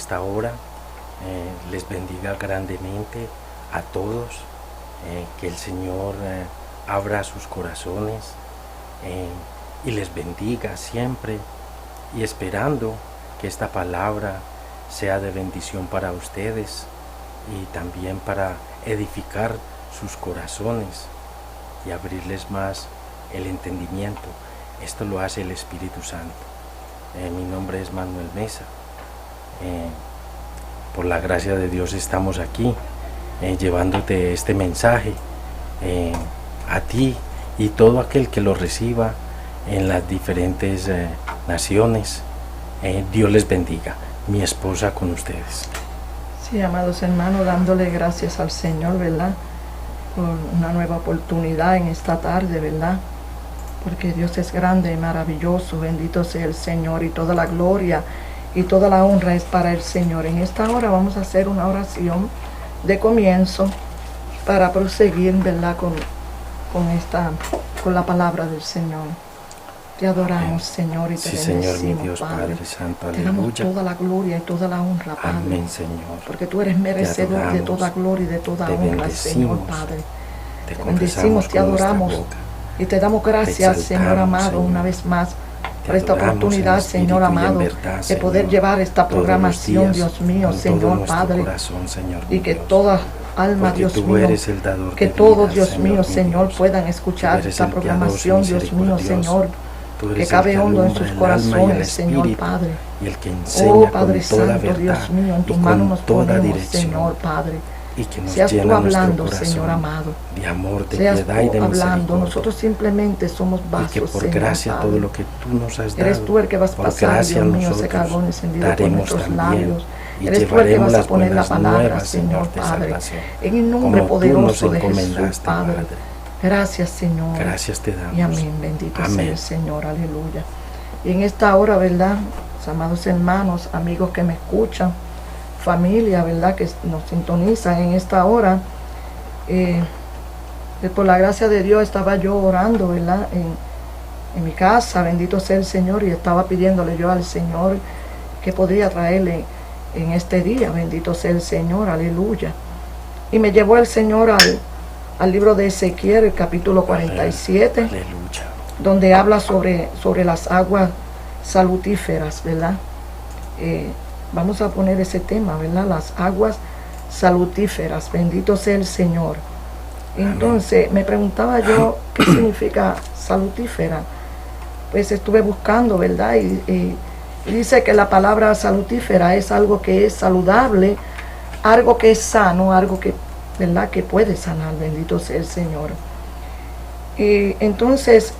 esta hora. Les bendiga grandemente a todos, que el Señor abra sus corazones y les bendiga siempre, y esperando que esta palabra sea de bendición para ustedes y también para edificar sus corazones y abrirles más el entendimiento. Esto lo hace el Espíritu Santo. Mi nombre es Manuel Mesa. Por la gracia de Dios estamos aquí llevándote este mensaje a ti y todo aquel que lo reciba en las diferentes naciones. Dios les bendiga. Mi esposa con ustedes. Sí, amados hermanos, dándole gracias al Señor, ¿verdad? Por una nueva oportunidad en esta tarde, ¿verdad? Porque Dios es grande y maravilloso. Bendito sea el Señor, y toda la gloria y toda la honra es para el Señor. En esta hora vamos a hacer una oración de comienzo para proseguir, ¿verdad? Con la palabra del Señor. Te adoramos, Señor, y te bendecimos, Señor, mi Dios, Padre. Padre Santo, te damos aleluya. toda la gloria y toda la honra, Padre. Amén, Señor. Porque tú eres merecedor de toda gloria y de toda honra, Señor, Padre. Te bendecimos, te adoramos y te damos gracias, Señor amado, Señor, una vez más por esta oportunidad, Señor amado, verdad, de poder Señor, llevar esta programación, Dios mío, Señor Padre, corazón, Señor, y que toda alma, Dios mío, que todos, Dios mío, Señor, puedan escuchar esta programación, Dios mío, Señor, que cabe hondo en sus corazones, Señor Padre. Y el que enseña oh Padre con toda Santo, verdad, Dios mío, en tus manos nos ponemos, Señor Padre. Y que nos seas tú hablando, corazón, Señor amado, de amor, de seas piedad y de hablando. Nosotros simplemente somos vasos, y que por Señor, gracia Padre, todo lo que tú nos has dado, eres tú el que vas a pasar, Dios mío, ese carbón encendido por nuestros labios. Eres tú el que vas a poner la palabra, Señor Padre, en el nombre poderoso de Jesús, Padre. Gracias, Señor. Gracias te damos. Y amén. Bendito sea el Señor. Aleluya. Y en esta hora, ¿verdad? Mis amados hermanos, amigos que me escuchan, familia, ¿verdad?, que nos sintonizan en esta hora, por la gracia de Dios estaba yo orando, ¿verdad?, en mi casa, bendito sea el Señor, y estaba pidiéndole yo al Señor que podría traerle en este día, bendito sea el Señor, aleluya. Y me llevó el Señor al libro de Ezequiel, el capítulo 47, aleluya, donde habla sobre las aguas salutíferas, ¿verdad? Vamos a poner ese tema, ¿verdad? Las aguas salutíferas, bendito sea el Señor. Entonces me preguntaba yo qué significa salutífera. Pues estuve buscando, ¿verdad? Y dice que la palabra salutífera es algo que es saludable, algo que es sano, algo que, ¿verdad?, que puede sanar, bendito sea el Señor. Y entonces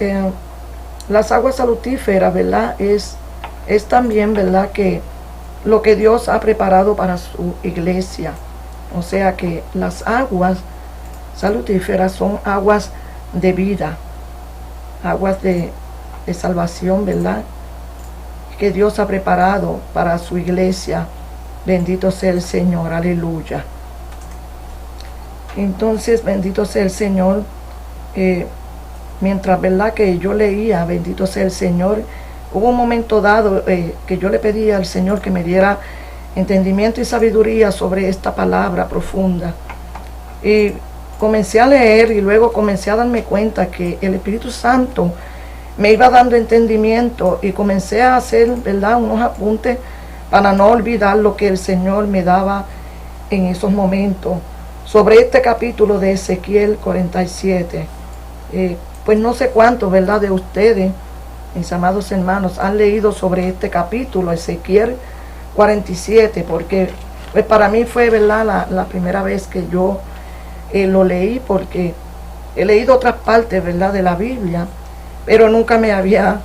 las aguas salutíferas, ¿verdad?, es también, ¿verdad?, que lo que Dios ha preparado para su iglesia. O sea que las aguas salutíferas son aguas de vida, aguas de salvación, ¿verdad?, que Dios ha preparado para su iglesia. Bendito sea el Señor, aleluya. Entonces, bendito sea el Señor. Mientras, ¿verdad?, que yo leía, bendito sea el Señor, hubo un momento dado que yo le pedí al Señor que me diera entendimiento y sabiduría sobre esta palabra profunda. Y comencé a leer y luego comencé a darme cuenta que el Espíritu Santo me iba dando entendimiento, y comencé a hacer, ¿verdad?, unos apuntes para no olvidar lo que el Señor me daba en esos momentos sobre este capítulo de Ezequiel 47. Pues no sé cuántos, ¿verdad?, de ustedes, mis amados hermanos, han leído sobre este capítulo, Ezequiel 47, porque pues para mí fue, ¿verdad?, la primera vez que yo lo leí, porque he leído otras partes, ¿verdad?, de la Biblia, pero nunca me había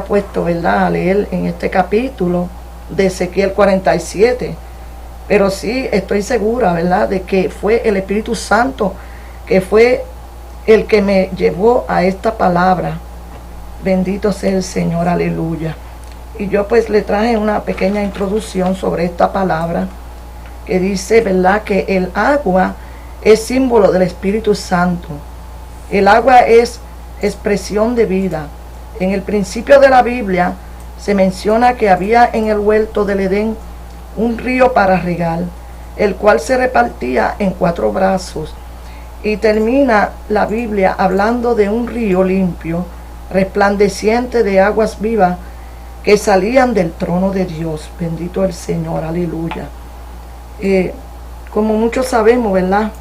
puesto, ¿verdad?, a leer en este capítulo de Ezequiel 47. Pero sí estoy segura, ¿verdad?, de que fue el Espíritu Santo que fue el que me llevó a esta palabra. Bendito sea el Señor, aleluya. Y yo pues le traje una pequeña introducción sobre esta palabra, que dice, ¿verdad?, que el agua es símbolo del Espíritu Santo. El agua es expresión de vida. En el principio de la Biblia se menciona que había en el huerto del Edén un río para regar, el cual se repartía en 4 brazos. Y termina la Biblia hablando de un río limpio, resplandeciente de aguas vivas, que salían del trono de Dios. Bendito el Señor, aleluya. Como muchos sabemos, ¿verdad?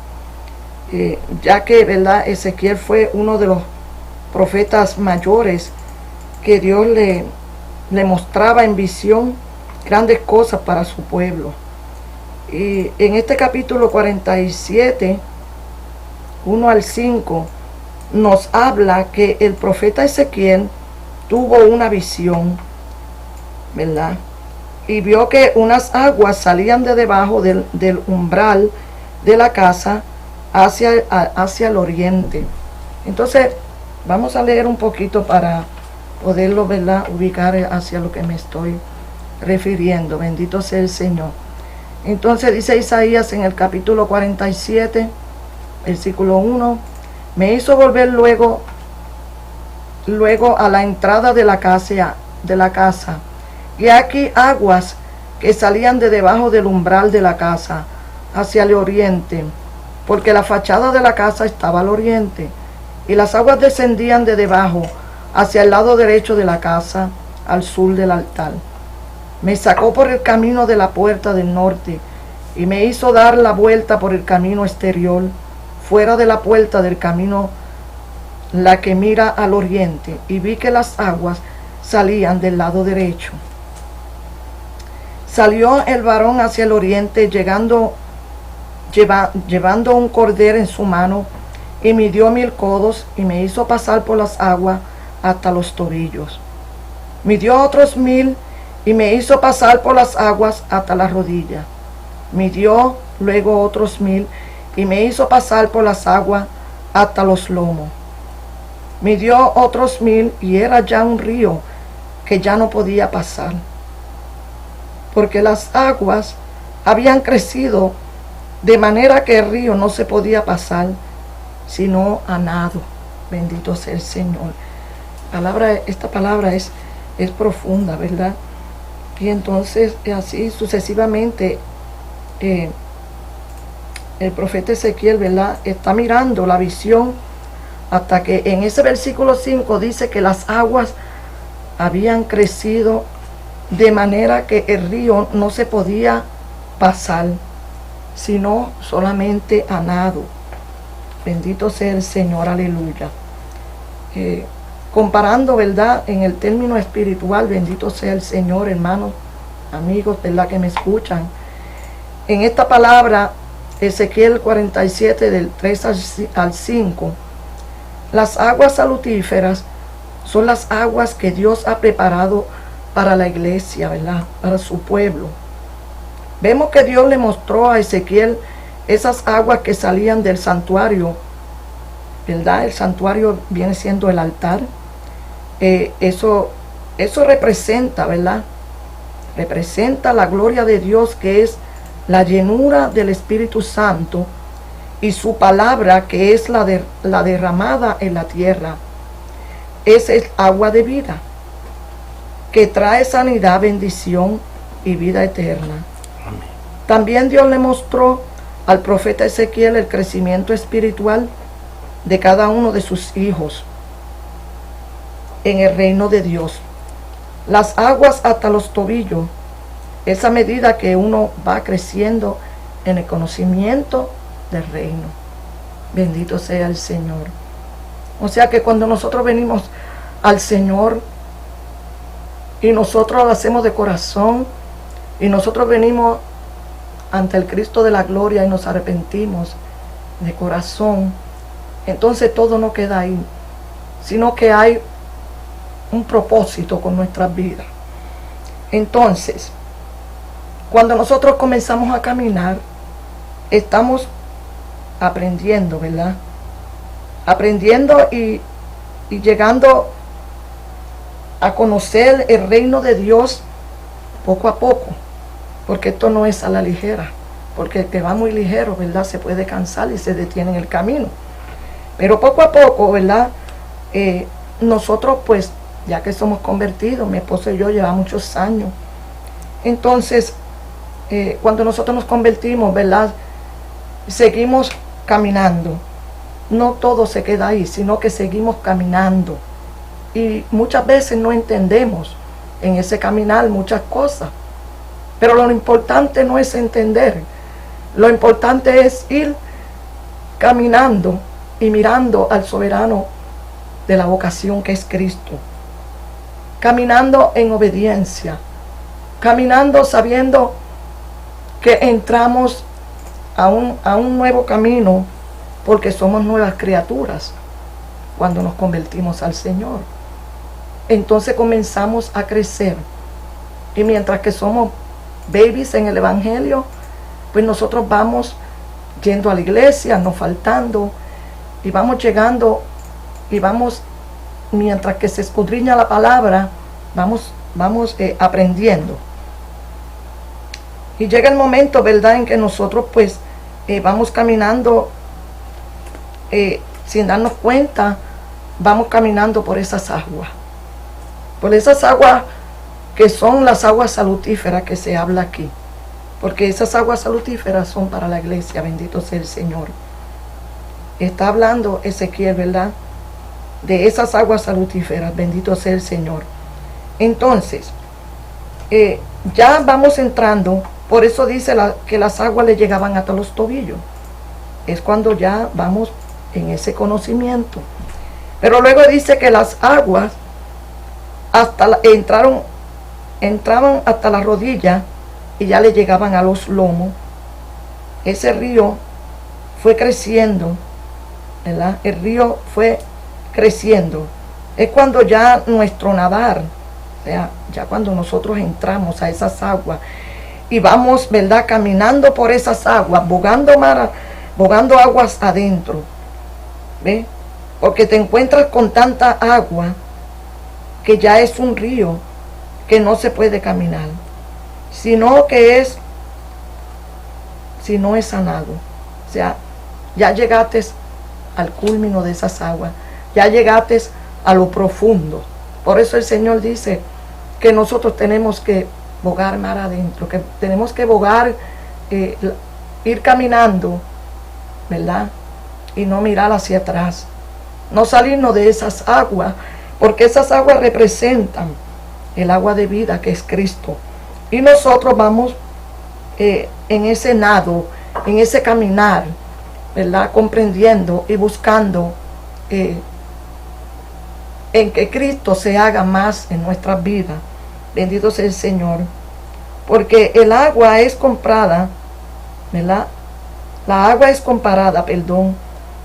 Ya que, ¿verdad? Ezequiel fue uno de los profetas mayores que Dios le mostraba en visión grandes cosas para su pueblo. Y en este capítulo 47, 1 al 5, nos habla que el profeta Ezequiel tuvo una visión, ¿verdad? Y vio que unas aguas salían de debajo del umbral de la casa hacia el oriente. Entonces, vamos a leer un poquito para poderlo, ¿verdad?, ubicar hacia lo que me estoy refiriendo. Bendito sea el Señor. Entonces dice Isaías en el capítulo 47, versículo 1, me hizo volver luego a la entrada de la casa, y aquí aguas que salían de debajo del umbral de la casa hacia el oriente, porque la fachada de la casa estaba al oriente, y las aguas descendían de debajo hacia el lado derecho de la casa, al sur del altar. Me sacó por el camino de la puerta del norte, y me hizo dar la vuelta por el camino exterior, fuera de la puerta del camino, la que mira al oriente, y vi que las aguas salían del lado derecho. Salió el varón hacia el oriente, llevando un cordero en su mano, y midió 1000 codos, y me hizo pasar por las aguas hasta los tobillos. Midió otros 1000, y me hizo pasar por las aguas hasta las rodillas. Midió luego otros 1000, y me hizo pasar por las aguas hasta los lomos. Midió otros 1000, y era ya un río que ya no podía pasar, porque las aguas habían crecido de manera que el río no se podía pasar, sino a nado. Bendito sea el Señor. Esta palabra es profunda, ¿verdad? Y entonces, así sucesivamente, el profeta Ezequiel, ¿verdad?, está mirando la visión hasta que en ese versículo 5 dice que las aguas habían crecido de manera que el río no se podía pasar, sino solamente a nado. Bendito sea el Señor, aleluya. Comparando, ¿verdad?, en el término espiritual, bendito sea el Señor, hermanos, amigos, ¿verdad?, que me escuchan. En esta palabra, Ezequiel 47, del 3 al 5, las aguas salutíferas son las aguas que Dios ha preparado para la iglesia, ¿verdad?, para su pueblo. Vemos que Dios le mostró a Ezequiel esas aguas que salían del santuario, ¿verdad? El santuario viene siendo el altar. Eso representa, ¿verdad? Representa la gloria de Dios, que es la llenura del Espíritu Santo, y su palabra, que es la derramada en la tierra. Esa es agua de vida, que trae sanidad, bendición y vida eterna. Amén. También Dios le mostró al profeta Ezequiel el crecimiento espiritual de cada uno de sus hijos en el reino de Dios. Las aguas hasta los tobillos, esa medida que uno va creciendo en el conocimiento del reino. Bendito sea el Señor. O sea que cuando nosotros venimos al Señor y nosotros lo hacemos de corazón, y nosotros venimos ante el Cristo de la gloria y nos arrepentimos de corazón, entonces todo no queda ahí, sino que hay un propósito con nuestras vidas. Entonces, cuando nosotros comenzamos a caminar, estamos aprendiendo, ¿verdad? Aprendiendo y llegando a conocer el reino de Dios poco a poco, porque esto no es a la ligera, porque el que va muy ligero, ¿verdad?, se puede cansar y se detiene en el camino. Pero poco a poco, ¿verdad?, nosotros, pues, ya que somos convertidos, mi esposo y yo llevamos muchos años, entonces cuando nosotros nos convertimos, ¿verdad? Seguimos caminando. No todo se queda ahí, sino que seguimos caminando. Y muchas veces no entendemos en ese caminar muchas cosas. Pero lo importante no es entender. Lo importante es ir caminando y mirando al soberano de la vocación que es Cristo. Caminando en obediencia. Caminando sabiendo que entramos a un nuevo camino porque somos nuevas criaturas cuando nos convertimos al Señor. Entonces comenzamos a crecer. Y mientras que somos babies en el Evangelio, pues nosotros vamos yendo a la iglesia, no faltando, y vamos llegando, y vamos, mientras que se escudriña la palabra, vamos aprendiendo. Y llega el momento, ¿verdad?, en que nosotros pues vamos caminando sin darnos cuenta, vamos caminando por esas aguas. Por esas aguas que son las aguas salutíferas que se habla aquí. Porque esas aguas salutíferas son para la iglesia, bendito sea el Señor. Está hablando Ezequiel, ¿verdad?, de esas aguas salutíferas, bendito sea el Señor. Entonces, ya vamos entrando, por eso dice que las aguas le llegaban hasta los tobillos. Es cuando ya vamos en ese conocimiento. Pero luego dice que las aguas entraban hasta la rodilla y ya le llegaban a los lomos. Ese río fue creciendo, ¿verdad? El río fue creciendo. Es cuando ya nuestro nadar, o sea, ya cuando nosotros entramos a esas aguas y vamos, ¿verdad?, caminando por esas aguas, bogando aguas adentro. ¿Ve? Porque te encuentras con tanta agua que ya es un río que no se puede caminar, si no es sanado. O sea, ya llegaste al culmino de esas aguas, ya llegaste a lo profundo. Por eso el Señor dice que nosotros tenemos que bogar mar adentro, que tenemos que bogar, ir caminando, ¿verdad?, y no mirar hacia atrás, no salirnos de esas aguas, porque esas aguas representan el agua de vida que es Cristo. Y nosotros vamos en ese nado, en ese caminar, ¿verdad?, comprendiendo y buscando en que Cristo se haga más en nuestras vidas. Bendito sea el Señor. Porque el agua es comprada, ¿verdad? La agua es comparada,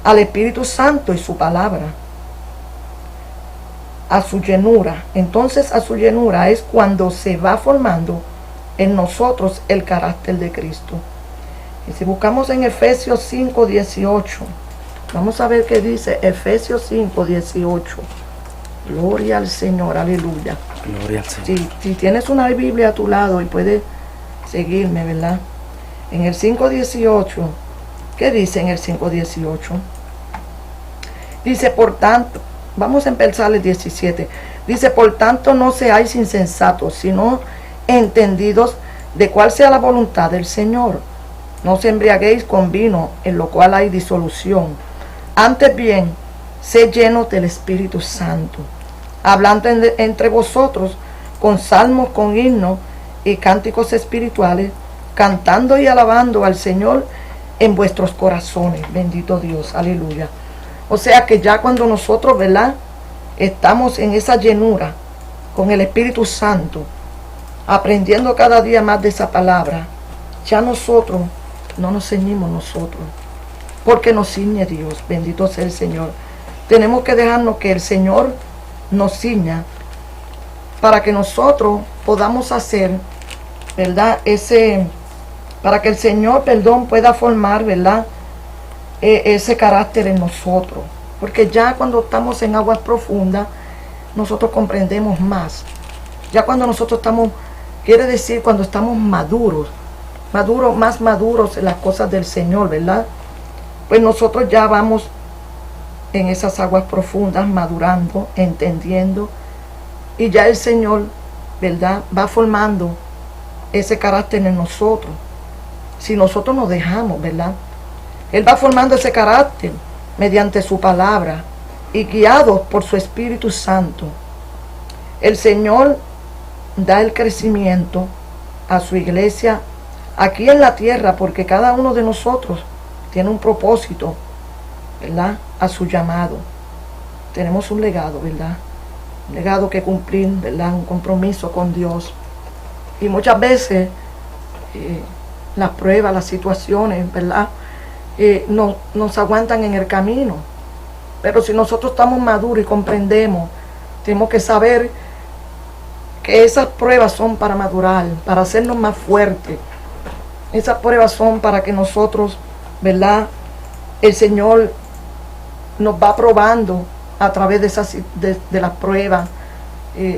al Espíritu Santo y su palabra, a su llenura. Entonces, a su llenura es cuando se va formando en nosotros el carácter de Cristo. Y si buscamos en Efesios 5:18, vamos a ver qué dice Efesios 5:18. Gloria al Señor, aleluya. Gloria al Señor. Si tienes una Biblia a tu lado y puedes seguirme, ¿verdad? En el 5:18, ¿qué dice en el 5:18? Dice, por tanto, vamos a empezar el 17. Dice, por tanto, no seáis insensatos, sino entendidos de cuál sea la voluntad del Señor. No os embriaguéis con vino, en lo cual hay disolución. Antes bien, sed llenos del Espíritu Santo, hablando entre vosotros con salmos, con himnos y cánticos espirituales, cantando y alabando al Señor en vuestros corazones. Bendito Dios, aleluya. O sea que ya cuando nosotros, ¿verdad?, estamos en esa llenura con el Espíritu Santo, aprendiendo cada día más de esa palabra, ya nosotros no nos ceñimos nosotros, porque nos ciñe Dios. Bendito sea el Señor. Tenemos que dejarnos que el Señor nos ciña para que nosotros podamos hacer, ¿verdad?, para que el Señor, pueda formar, ¿verdad?, ese carácter en nosotros. Porque ya cuando estamos en aguas profundas, nosotros comprendemos más. Ya cuando nosotros estamos, quiere decir cuando estamos más maduros en las cosas del Señor, ¿verdad?, pues nosotros ya vamos en esas aguas profundas, madurando, entendiendo, y ya el Señor, ¿verdad?, va formando ese carácter en nosotros. Si nosotros nos dejamos, ¿verdad? Él va formando ese carácter mediante su palabra y guiados por su Espíritu Santo. El Señor da el crecimiento a su iglesia aquí en la tierra, porque cada uno de nosotros tiene un propósito, ¿verdad? A su llamado. Tenemos un legado, ¿verdad? Un legado que cumplir, ¿verdad? Un compromiso con Dios. Y muchas veces las pruebas, las situaciones, ¿verdad? Nos aguantan en el camino. Pero si nosotros estamos maduros y comprendemos, tenemos que saber que esas pruebas son para madurar, para hacernos más fuertes. Esas pruebas son para que nosotros, ¿verdad? El Señor nos va probando a través de las pruebas.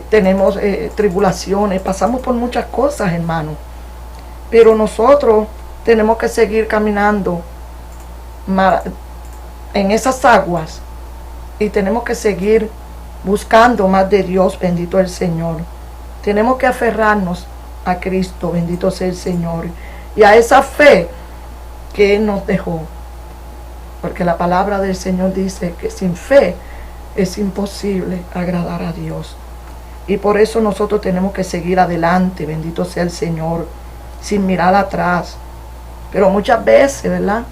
Tenemos tribulaciones, pasamos por muchas cosas, hermano. Pero nosotros tenemos que seguir caminando en esas aguas y tenemos que seguir buscando más de Dios, bendito el Señor. Tenemos que aferrarnos a Cristo, bendito sea el Señor, y a esa fe que Él nos dejó. Porque la palabra del Señor dice que sin fe es imposible agradar a Dios. Y por eso nosotros tenemos que seguir adelante, bendito sea el Señor, sin mirar atrás. Pero muchas veces, ¿verdad?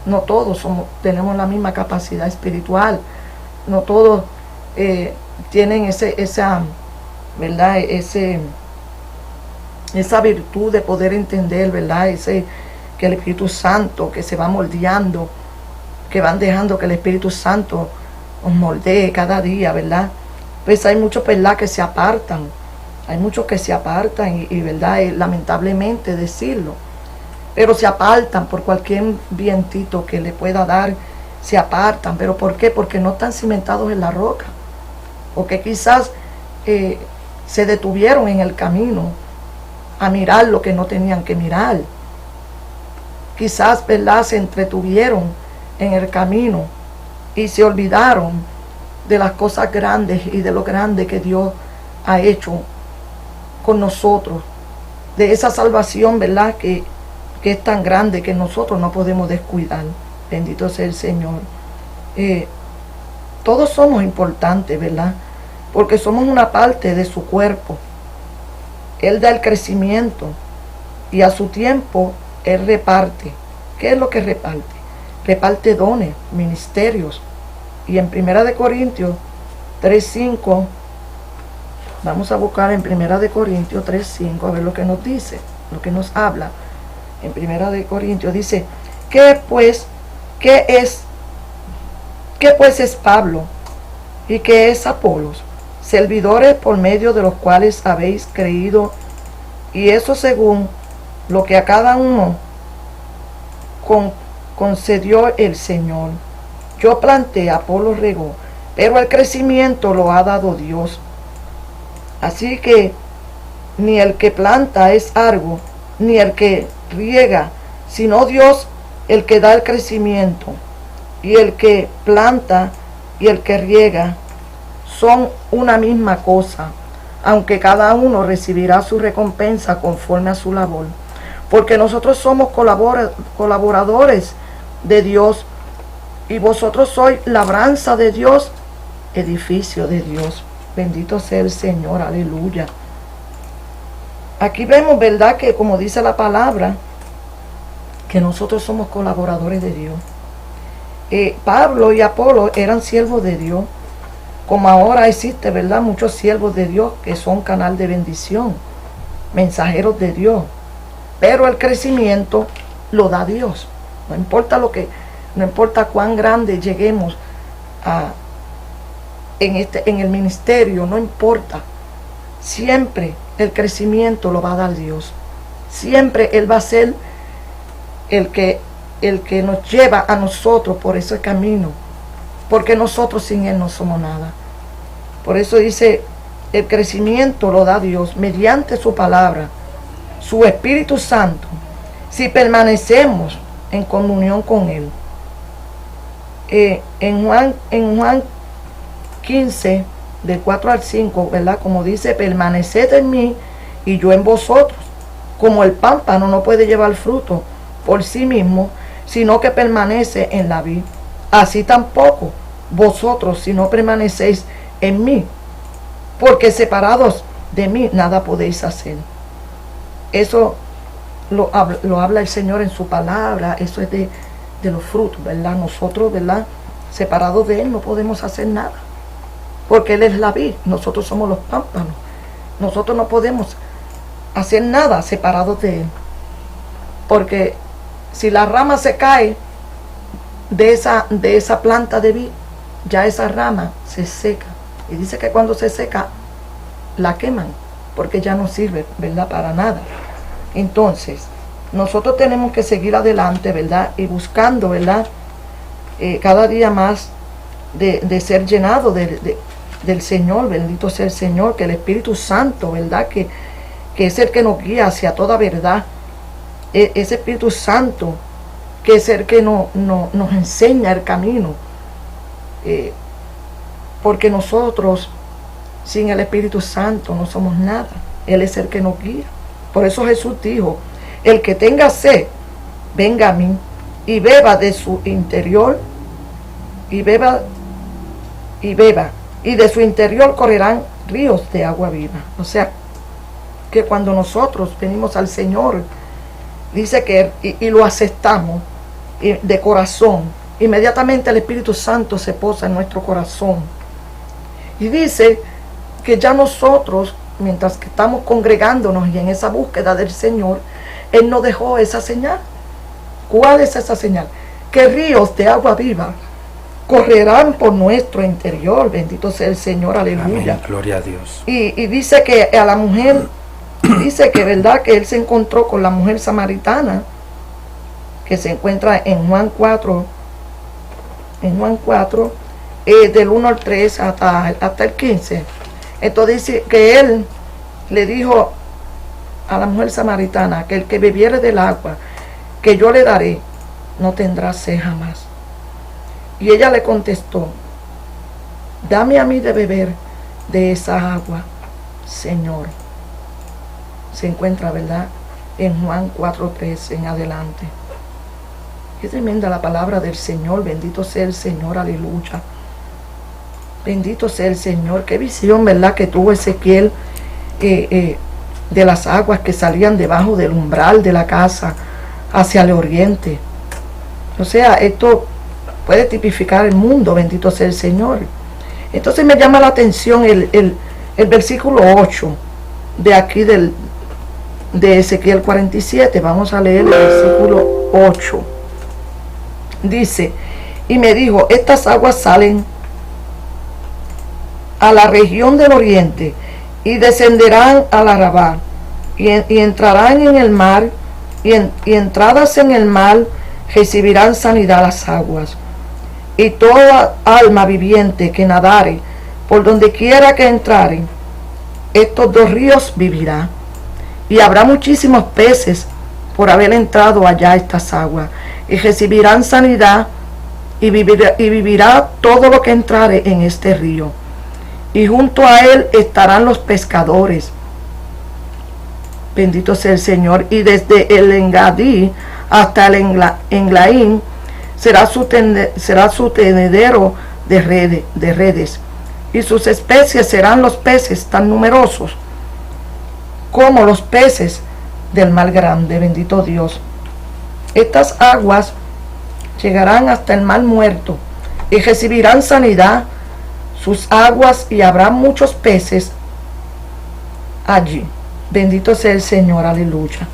No todos tenemos la misma capacidad espiritual. No todos tienen esa ¿verdad? Esa virtud de poder entender, ¿verdad? Que el Espíritu Santo que se va moldeando, que van dejando que el Espíritu Santo nos moldee cada día, ¿verdad? Pues hay muchos, ¿verdad?, que se apartan. Hay muchos que se apartan y ¿verdad?, lamentablemente decirlo. Pero se apartan por cualquier vientito que le pueda dar, se apartan. ¿Pero por qué? Porque no están cimentados en la roca. Porque quizás se detuvieron en el camino a mirar lo que no tenían que mirar. Quizás, ¿verdad?, se entretuvieron en el camino y se olvidaron de las cosas grandes y de lo grande que Dios ha hecho con nosotros, de esa salvación, ¿verdad?, que es tan grande que nosotros no podemos descuidar. Bendito sea el Señor. Todos somos importantes, ¿verdad?, porque somos una parte de su cuerpo. Él da el crecimiento y a su tiempo Él reparte. ¿Qué es lo que reparte? Reparte dones, ministerios. Y en 1 Corintios 3:5, vamos a buscar en 1 Corintios 3:5 a ver lo que nos dice, lo que nos habla. En 1 Corintios dice, ¿qué pues es Pablo y qué es Apolos? Servidores por medio de los cuales habéis creído, y eso según lo que a cada uno concedió el Señor. Yo planté, Apolo regó, pero el crecimiento lo ha dado Dios. Así que ni el que planta es algo, ni el que riega, sino Dios el que da el crecimiento. Y el que planta y el que riega son una misma cosa, aunque cada uno recibirá su recompensa conforme a su labor. Porque nosotros somos colaboradores de Dios, y vosotros sois labranza de Dios, edificio de Dios. Bendito sea el Señor, aleluya. Aquí vemos, ¿verdad?, que como dice la palabra, que nosotros somos colaboradores de Dios. Pablo y Apolo eran siervos de Dios, como ahora existe, ¿verdad?, muchos siervos de Dios que son canal de bendición, mensajeros de Dios. Pero el crecimiento lo da Dios. No importa cuán grande lleguemos en el ministerio, no importa. Siempre el crecimiento lo va a dar Dios. Siempre Él va a ser el que nos lleva a nosotros por ese camino, porque nosotros sin Él no somos nada. Por eso dice, el crecimiento lo da Dios mediante su palabra, su Espíritu Santo, si permanecemos en comunión con Él. En Juan 15, del 4 al 5, ¿verdad?, como dice, permaneced en mí y yo en vosotros. como el pámpano no puede llevar fruto por sí mismo, sino que permanece en la vid, así tampoco vosotros si no permanecéis en mí, porque separados de mí nada podéis hacer. Eso lo habla el Señor en su palabra. Eso es de los frutos, ¿verdad? Nosotros, ¿verdad?, separados de Él no podemos hacer nada, porque Él es la vid, nosotros somos los pámpanos. Nosotros no podemos hacer nada separados de Él, porque si la rama se cae de esa planta de vid, ya esa rama se seca, y dice que cuando se seca la queman, porque ya no sirve, ¿verdad?, para nada. Entonces nosotros tenemos que seguir adelante, ¿verdad?, y buscando, ¿verdad?, cada día más de ser llenado del Señor. Bendito sea el Señor, que el Espíritu Santo, ¿verdad?, que es el que nos guía hacia toda verdad. Ese Espíritu Santo que es el que nos enseña el camino, porque nosotros sin el Espíritu Santo no somos nada. Él es el que nos guía. Por eso Jesús dijo: el que tenga sed, venga a mí y beba de su interior, y beba, y de su interior correrán ríos de agua viva. O sea, que cuando nosotros venimos al Señor, dice que y lo aceptamos de corazón, inmediatamente el Espíritu Santo se posa en nuestro corazón. Y dice que ya nosotros, mientras que estamos congregándonos y en esa búsqueda del Señor, Él nos dejó esa señal. ¿Cuál es esa señal? Que ríos de agua viva correrán por nuestro interior. Bendito sea el Señor, aleluya. Amén, gloria a Dios. Y dice que a la mujer, dice que verdad que Él se encontró con la mujer samaritana, que se encuentra en Juan 4, del 1 al 3 hasta el 15. Entonces dice que Él le dijo a la mujer samaritana que el que bebiere del agua que yo le daré no tendrá sed jamás. Y ella le contestó: dame a mí de beber de esa agua, Señor. Se encuentra, ¿verdad?, en Juan 4:3 en adelante. Qué tremenda la palabra del Señor. Bendito sea el Señor, aleluya. Bendito sea el Señor. Qué visión, ¿verdad?, que tuvo Ezequiel de las aguas que salían debajo del umbral de la casa hacia el oriente. O sea, esto puede tipificar el mundo. Bendito sea el Señor. Entonces me llama la atención el versículo 8 de aquí de Ezequiel 47. Vamos a leer el versículo 8. Dice: y me dijo: estas aguas salen a la región del oriente y descenderán al Arabá y entrarán en el mar, y entradas en el mar recibirán sanidad las aguas, y toda alma viviente que nadare por donde quiera que entraren estos dos ríos vivirá. Y habrá muchísimos peces por haber entrado allá estas aguas, y recibirán sanidad, y vivirá todo lo que entrare en este río. Y junto a él estarán los pescadores. Bendito sea el Señor. Y desde el Engadí hasta el Englaín será su tenedero de redes. Y sus especies serán los peces tan numerosos como los peces del mar grande. Bendito Dios. Estas aguas llegarán hasta el mar muerto y recibirán sanidad sus aguas, y habrá muchos peces allí. Bendito sea el Señor, aleluya.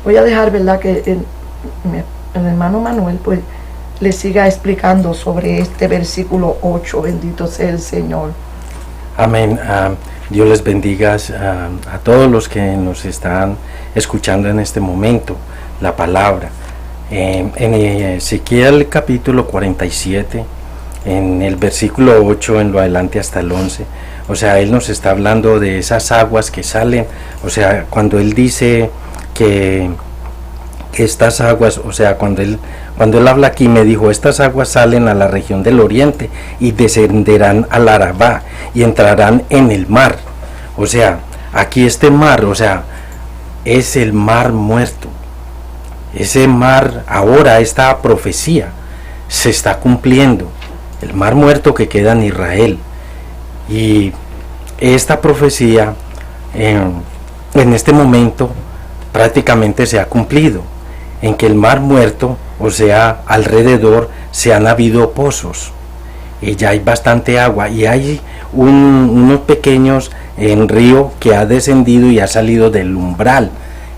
Voy a dejar, ¿verdad?, que el hermano Manuel pues le siga explicando sobre este versículo 8. Bendito sea el Señor. Amén. Dios les bendiga a todos los que nos están escuchando en este momento la palabra. En Ezequiel capítulo 47, en el versículo 8 en lo adelante hasta el 11, o sea, Él nos está hablando de esas aguas que salen. O sea, cuando Él dice que estas aguas, o sea, cuando él habla aquí, me dijo: estas aguas salen a la región del oriente y descenderán al Arabá y entrarán en el mar. O sea, aquí este mar, o sea, es el mar muerto. Ese mar, ahora esta profecía se está cumpliendo, el mar muerto que queda en Israel. Y esta profecía en este momento prácticamente se ha cumplido, en que el mar muerto, o sea, alrededor se han habido pozos, y ya hay bastante agua, y hay unos pequeños en río que ha descendido y ha salido del umbral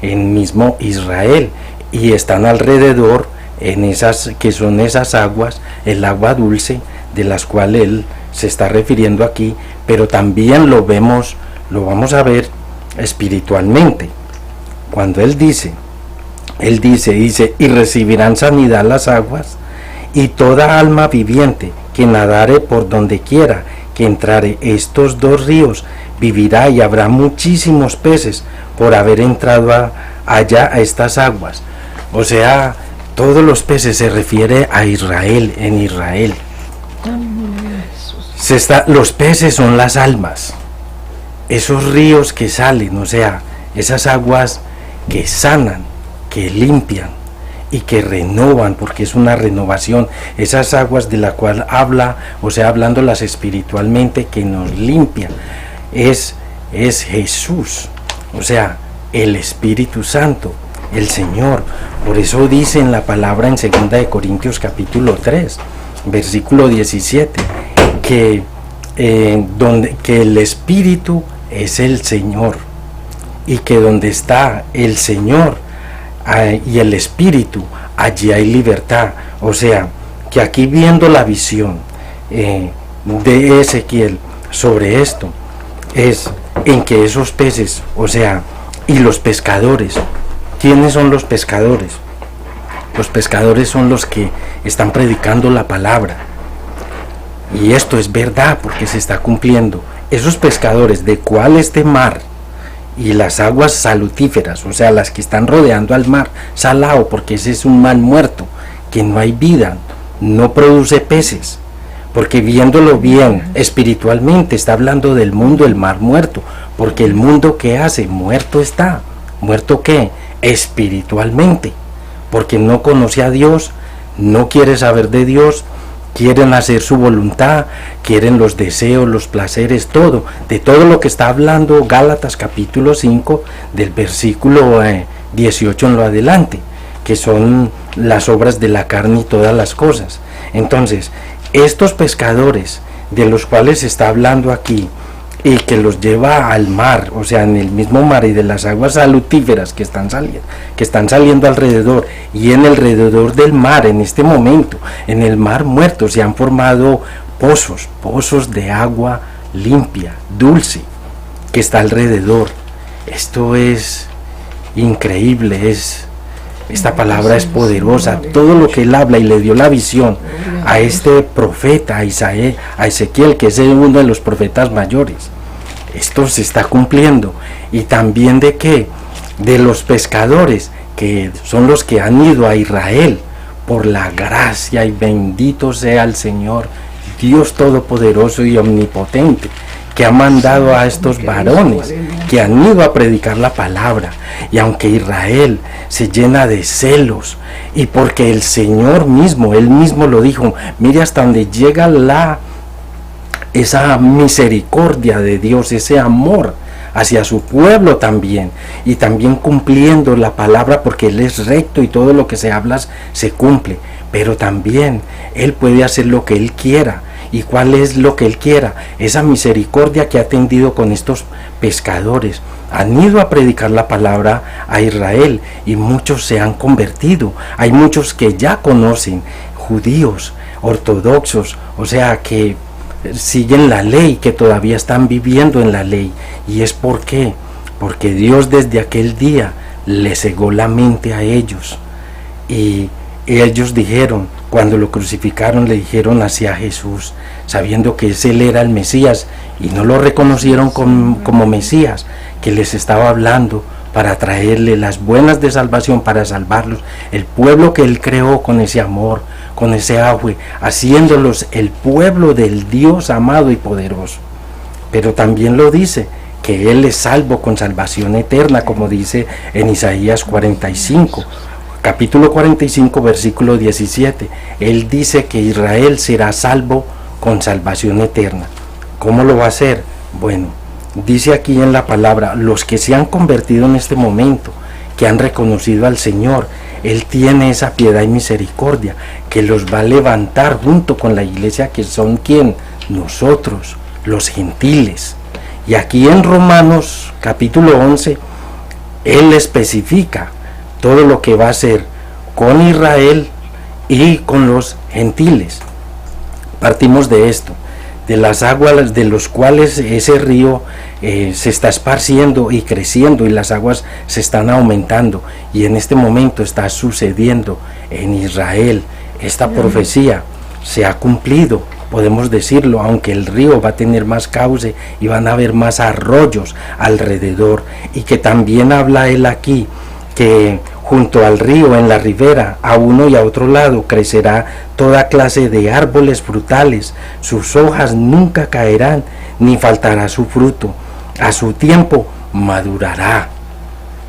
en mismo Israel, y están alrededor en esas que son esas aguas, el agua dulce de las cuales él se está refiriendo aquí, pero también lo vamos a ver espiritualmente. Cuando él dice, y recibirán sanidad las aguas, y toda alma viviente que nadare por donde quiera que entrare estos dos ríos vivirá, y habrá muchísimos peces por haber entrado allá a estas aguas. O sea, todos los peces se refiere a Israel, en Israel. Los peces son las almas, esos ríos que salen, o sea, esas aguas que sanan, que limpian y que renovan, porque es una renovación, esas aguas de la cual habla, o sea, hablándolas espiritualmente, que nos limpian, es Jesús, o sea, el Espíritu Santo, el Señor. Por eso dice en la palabra en 2 de Corintios capítulo 3, versículo 17, que el Espíritu es el Señor, y que donde está el Señor y el Espíritu, allí hay libertad. O sea, que aquí viendo la visión de Ezequiel sobre esto, es en que esos peces, o sea, y los pescadores, ¿quiénes son los pescadores? Los pescadores son los que están predicando la palabra, y esto es verdad porque se está cumpliendo. Esos pescadores, de cuál este mar y las aguas salutíferas, o sea, las que están rodeando al mar salado, porque ese es un mar muerto, que no hay vida, no produce peces, porque viéndolo bien espiritualmente está hablando del mundo, el mar muerto, porque el mundo que hace, muerto está. ¿Muerto qué? Espiritualmente, porque no conoce a Dios, no quiere saber de Dios, quieren hacer su voluntad, quieren los deseos, los placeres, todo, de todo lo que está hablando Gálatas capítulo 5, del versículo 18 en lo adelante, que son las obras de la carne y todas las cosas. Entonces, estos pescadores de los cuales se está hablando aquí, y que los lleva al mar, o sea, en el mismo mar, y de las aguas salutíferas que están saliendo alrededor, y en alrededor del mar, en este momento, en el mar muerto, se han formado pozos de agua limpia, dulce, que está alrededor. Esto es increíble, esta palabra es poderosa. Todo lo que él habla, y le dio la visión a este profeta, a Ezequiel, que es uno de los profetas mayores, esto se está cumpliendo. Y también de qué, de los pescadores, que son los que han ido a Israel por la gracia, y bendito sea el Señor Dios Todopoderoso y Omnipotente, que ha mandado a estos varones que han ido a predicar la palabra. Y aunque Israel se llena de celos, y porque el Señor mismo, él mismo lo dijo, mire hasta donde llega esa misericordia de Dios, ese amor hacia su pueblo también, y también cumpliendo la palabra, porque él es recto y todo lo que se habla se cumple, pero también él puede hacer lo que él quiera. ¿Y cuál es lo que él quiera? Esa misericordia que ha tendido con estos pescadores. Han ido a predicar la palabra a Israel, y muchos se han convertido. Hay muchos que ya conocen, judíos, ortodoxos, o sea, que siguen la ley, que todavía están viviendo en la ley. ¿Y es por qué? Porque Dios desde aquel día les cegó la mente a ellos, y ellos dijeron, cuando lo crucificaron, le dijeron hacia Jesús, sabiendo que él era el Mesías, y no lo reconocieron como Mesías, que les estaba hablando para traerle las buenas de salvación, para salvarlos, el pueblo que él creó con ese amor, con ese agua, haciéndolos el pueblo del Dios amado y poderoso. Pero también lo dice, que Él es salvo con salvación eterna, como dice en Isaías 45. Capítulo 45, versículo 17. Él dice que Israel será salvo con salvación eterna. ¿Cómo lo va a hacer? Bueno, dice aquí en la palabra, los que se han convertido en este momento, que han reconocido al Señor, Él tiene esa piedad y misericordia, que los va a levantar junto con la iglesia, que son ¿quién? Nosotros, los gentiles. Y aquí en Romanos capítulo 11, Él especifica todo lo que va a hacer con Israel y con los gentiles. Partimos de esto, de las aguas de los cuales ese río se está esparciendo y creciendo, y las aguas se están aumentando, y en este momento está sucediendo en Israel. Esta profecía se ha cumplido, podemos decirlo, aunque el río va a tener más cauce y van a haber más arroyos alrededor, y que también habla él aquí que junto al río, en la ribera, a uno y a otro lado, crecerá toda clase de árboles frutales. Sus hojas nunca caerán, ni faltará su fruto. A su tiempo madurará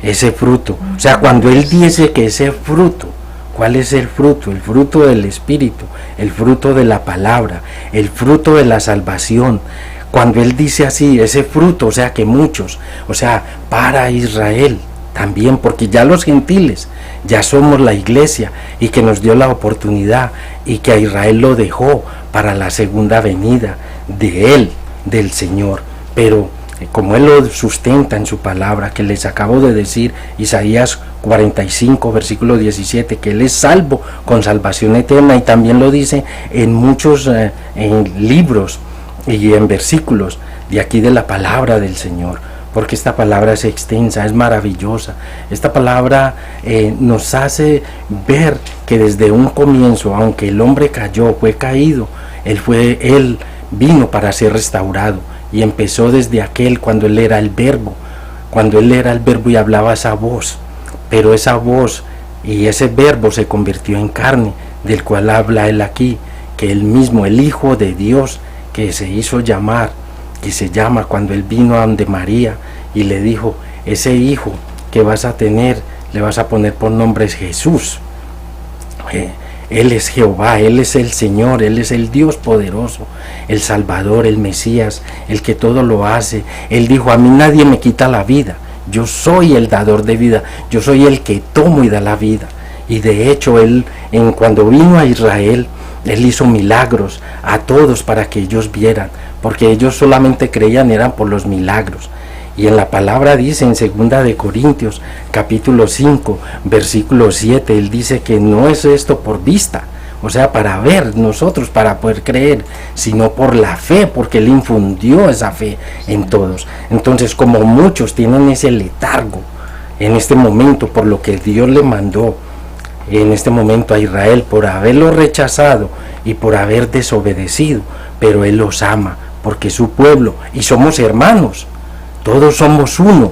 ese fruto. O sea, cuando Él dice que ese fruto, ¿cuál es el fruto? El fruto del Espíritu, el fruto de la palabra, el fruto de la salvación. Cuando Él dice así, ese fruto, o sea que muchos, o sea, para Israel también, porque ya los gentiles, ya somos la iglesia, y que nos dio la oportunidad, y que a Israel lo dejó para la segunda venida de Él, del Señor. Pero como Él lo sustenta en su palabra, que les acabo de decir, Isaías 45, versículo 17, que Él es salvo con salvación eterna, y también lo dice en muchos en libros y en versículos de aquí de la palabra del Señor, porque esta palabra es extensa, es maravillosa. Esta palabra nos hace ver que desde un comienzo, aunque el hombre cayó, fue caído, Él vino para ser restaurado, y empezó desde aquel cuando Él era el verbo, y hablaba esa voz, pero esa voz y ese verbo se convirtió en carne, del cual habla Él aquí, que Él mismo, el Hijo de Dios, que se hizo llamar, que se llama, cuando Él vino a donde María y le dijo, ese hijo que vas a tener, le vas a poner por nombre Jesús. Él es Jehová, Él es el Señor, Él es el Dios poderoso, el Salvador, el Mesías, el que todo lo hace. Él dijo, a mí nadie me quita la vida, yo soy el dador de vida, yo soy el que tomo y da la vida. Y de hecho Él, cuando vino a Israel, Él hizo milagros a todos para que ellos vieran, porque ellos solamente creían eran por los milagros. Y en la palabra dice en 2 de Corintios capítulo 5 versículo 7, Él dice que no es esto por vista, o sea, para ver nosotros, para poder creer, sino por la fe, porque Él infundió esa fe en todos. Entonces, como muchos tienen ese letargo en este momento por lo que Dios le mandó en este momento a Israel, por haberlo rechazado y por haber desobedecido, pero Él los ama, porque es su pueblo y somos hermanos, todos somos uno.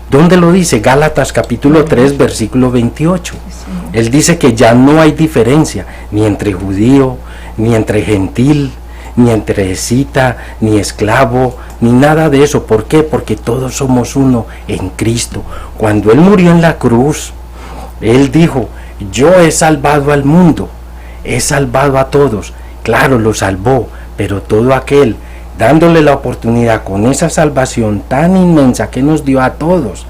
¿Dónde lo dice? Gálatas capítulo 3 versículo 28. Él dice que ya no hay diferencia ni entre judío, ni entre gentil, ni entre escita, ni esclavo, ni nada de eso. ¿Por qué? Porque todos somos uno en Cristo. Cuando Él murió en la cruz, Él dijo, yo he salvado al mundo, he salvado a todos. Claro, lo salvó, pero todo aquel, dándole la oportunidad con esa salvación tan inmensa que nos dio a todos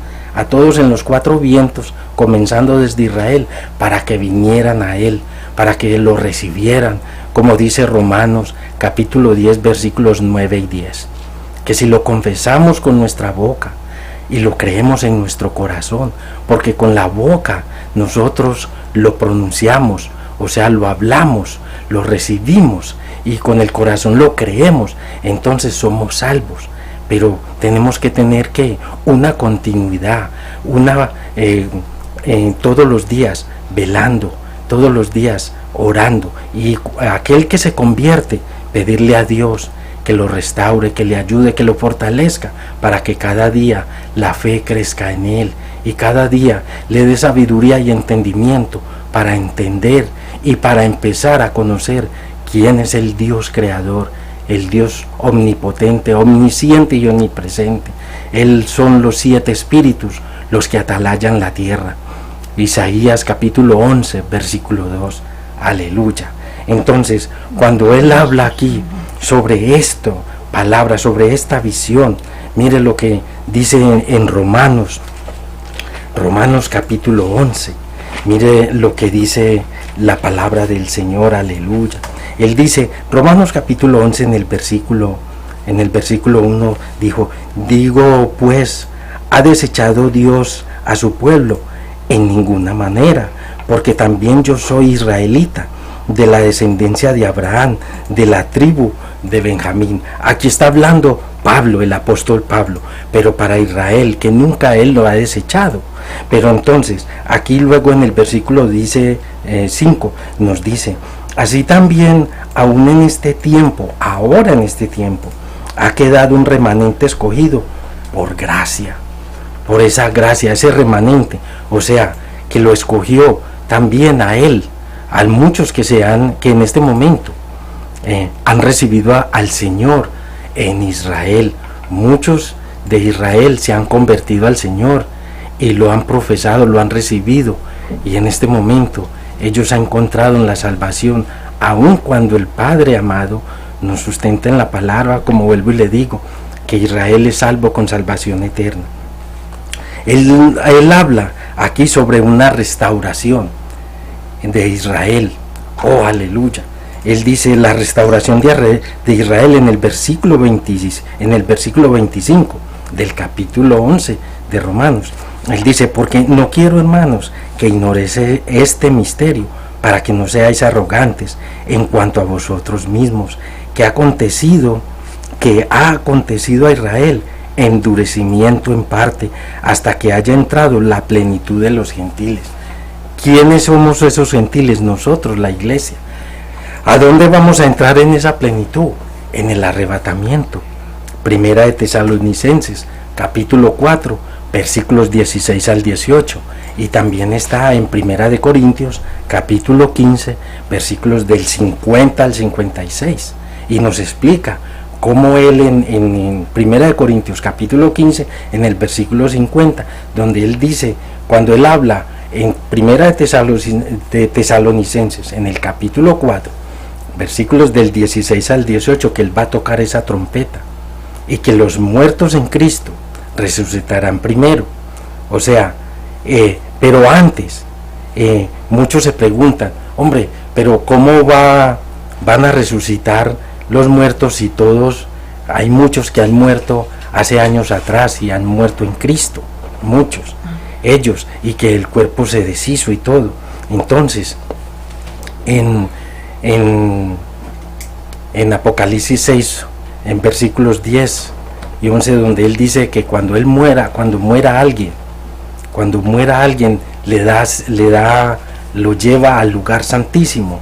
en los 4 vientos, comenzando desde Israel, para que vinieran a Él, para que lo recibieran, como dice Romanos capítulo 10 versículos 9 y 10, que si lo confesamos con nuestra boca y lo creemos en nuestro corazón, porque con la boca nosotros lo pronunciamos, o sea, lo hablamos, lo recibimos, y con el corazón lo creemos, entonces somos salvos. Pero tenemos que tener una continuidad, todos los días velando, todos los días orando, y aquel que se convierte, pedirle a Dios que lo restaure, que le ayude, que lo fortalezca, para que cada día la fe crezca en él, y cada día le dé sabiduría y entendimiento para entender y para empezar a conocer quién es el Dios creador, el Dios omnipotente, omnisciente y omnipresente, Él son los 7 espíritus los que atalayan la tierra. Isaías capítulo 11, versículo 2. Aleluya. Entonces, cuando Él habla aquí sobre esto, palabra, sobre esta visión, mire lo que dice en Romanos capítulo 11. Mire lo que dice la palabra del Señor, aleluya. Él dice, Romanos capítulo 11 en el versículo 1, digo pues, ¿ha desechado Dios a su pueblo? En ninguna manera, porque también yo soy israelita, de la descendencia de Abraham, de la tribu de Benjamín. Aquí está hablando Pablo, el apóstol Pablo, pero para Israel, que nunca él lo ha desechado. Pero entonces, aquí luego en el versículo 5, nos dice, así también, aún en este tiempo, ahora en este tiempo, ha quedado un remanente escogido por gracia, por esa gracia, ese remanente, o sea, que lo escogió también a él, a muchos que en este momento han recibido al Señor en Israel. Muchos de Israel se han convertido al Señor y lo han profesado, lo han recibido, y en este momento ellos han encontrado en la salvación, aun cuando el Padre amado nos sustenta en la palabra, como vuelvo y le digo, que Israel es salvo con salvación eterna. Él habla aquí sobre una restauración de Israel. Oh, aleluya. Él dice la restauración de Israel en el versículo 25 del capítulo 11 de Romanos. Él dice, porque no quiero, hermanos, que ignoréis este misterio, para que no seáis arrogantes en cuanto a vosotros mismos, que ha acontecido a Israel endurecimiento en parte, hasta que haya entrado la plenitud de los gentiles. ¿Quiénes somos esos gentiles? Nosotros, la iglesia. ¿A dónde vamos a entrar en esa plenitud? En el arrebatamiento. Primera de Tesalonicenses, capítulo 4, versículos 16 al 18. Y también está en Primera de Corintios, capítulo 15, versículos del 50 al 56. Y nos explica cómo él en Primera de Corintios, capítulo 15, en el versículo 50, donde él dice, cuando él habla en Primera de Tesalonicenses, en el capítulo 4, versículos del 16 al 18, que él va a tocar esa trompeta y que los muertos en Cristo resucitarán primero. O sea, pero antes, muchos se preguntan, hombre, pero ¿cómo van a resucitar los muertos si todos, hay muchos que han muerto hace años atrás y han muerto en Cristo, muchos, ellos, y que el cuerpo se deshizo y todo? Entonces, en Apocalipsis 6, en versículos 10 y 11, donde él dice que cuando muera alguien, lo lleva al lugar santísimo,